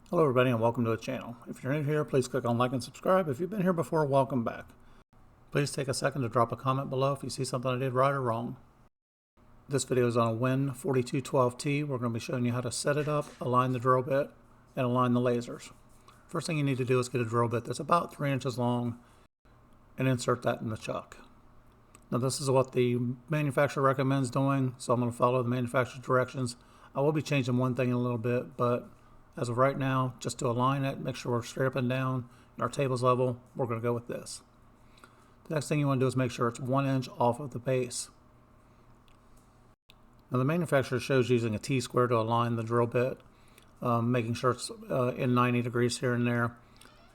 Hello everybody and welcome to the channel. If you're new here, please click on like and subscribe. If you've been here before, welcome back. Please take a second to drop a comment below if you see something I did right or wrong. This video is on a WEN 4212T. We're going to be showing you how to set it up, align the drill bit, and align the lasers. First thing you need to do is get a drill bit that's about 3 inches long and insert that in the chuck. Now this is what the manufacturer recommends doing, so I'm going to follow the manufacturer's directions. I will be changing one thing in a little bit, but as of right now, just to align it, make sure we're straight up and down and our table's level, we're going to go with this. The next thing you want to do is make sure it's 1 inch off of the base. Now the manufacturer shows using a T-square to align the drill bit, making sure it's in 90 degrees here and there.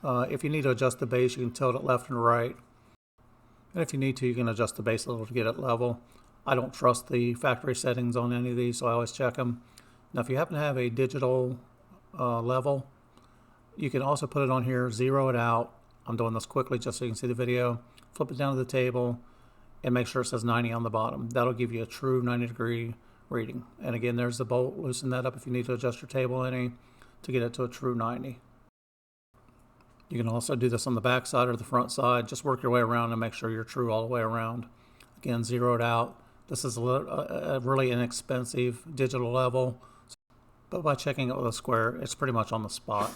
If you need to adjust the base, you can tilt it left and right. And if you need to, you can adjust the base a little to get it level. I don't trust the factory settings on any of these, so I always check them. Now if you happen to have a digital level, you can also put it on here, zero it out. I'm doing this quickly just so you can see the video. Flip it down to the table and make sure it says 90 on the bottom. That'll give you a true 90-degree reading. And again, there's the bolt. Loosen that up if you need to adjust your table any to get it to a true 90. You can also do this on the back side or the front side. Just work your way around and make sure you're true all the way around. Again, zero it out. This is a really inexpensive digital level, but by checking it with a square, it's pretty much on the spot.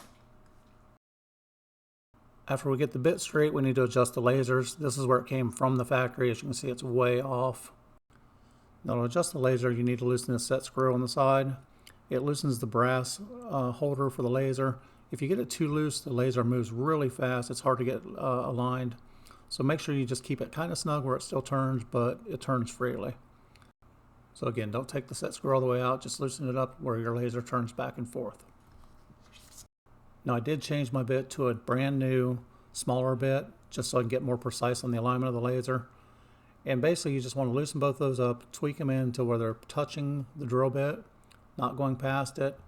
After we get the bit straight, we need to adjust the lasers. This is where it came from the factory. As you can see, it's way off. Now to adjust the laser, you need to loosen the set screw on the side. It loosens the brass holder for the laser. If you get it too loose, the laser moves really fast. It's hard to get aligned. So make sure you just keep it kind of snug where it still turns, but it turns freely. So again, don't take the set screw all the way out, just loosen it up where your laser turns back and forth. Now I did change my bit to a brand new, smaller bit, just so I can get more precise on the alignment of the laser. And basically you just want to loosen both those up, tweak them in to where they're touching the drill bit, not going past it.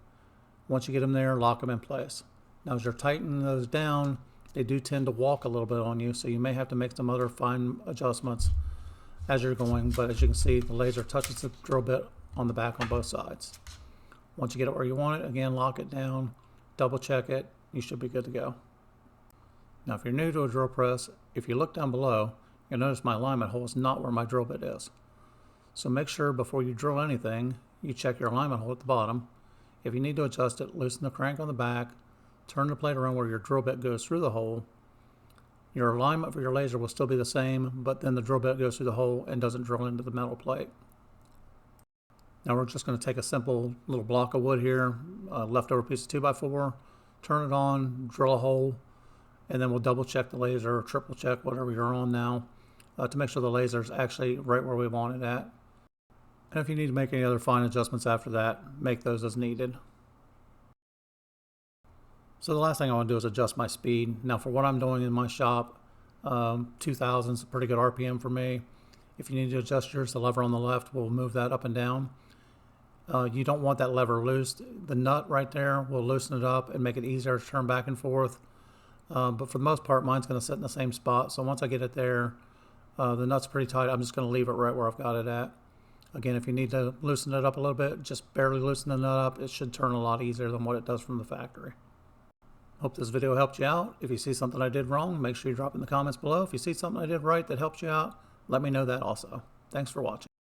Once you get them there, lock them in place. Now as you're tightening those down, they do tend to walk a little bit on you, so you may have to make some other fine adjustments as you're going, but as you can see, the laser touches the drill bit on the back on both sides. Once you get it where you want it, again, lock it down, double check it, you should be good to go. Now if you're new to a drill press, if you look down below, you'll notice my alignment hole is not where my drill bit is. So make sure before you drill anything, you check your alignment hole at the bottom. If you need to adjust it, loosen the crank on the back, turn the plate around where your drill bit goes through the hole. Your alignment for your laser will still be the same, but then the drill bit goes through the hole and doesn't drill into the metal plate. Now we're just going to take a simple little block of wood here, leftover piece of 2x4, turn it on, drill a hole, and then we'll double check the laser or triple check whatever you're on now to make sure the laser is actually right where we want it at. And if you need to make any other fine adjustments after that, make those as needed. So the last thing I want to do is adjust my speed. Now for what I'm doing in my shop, 2000 is a pretty good RPM for me. If you need to adjust yours, the lever on the left will move that up and down. You don't want that lever loose. The nut right there will loosen it up and make it easier to turn back and forth. But for the most part, mine's going to sit in the same spot. So once I get it there, the nut's pretty tight. I'm just going to leave it right where I've got it at. Again, if you need to loosen it up a little bit, just barely loosen the nut up. It should turn a lot easier than what it does from the factory. Hope this video helped you out. If you see something I did wrong, make sure you drop in the comments below. If you see something I did right that helps you out, let me know that also. Thanks for watching.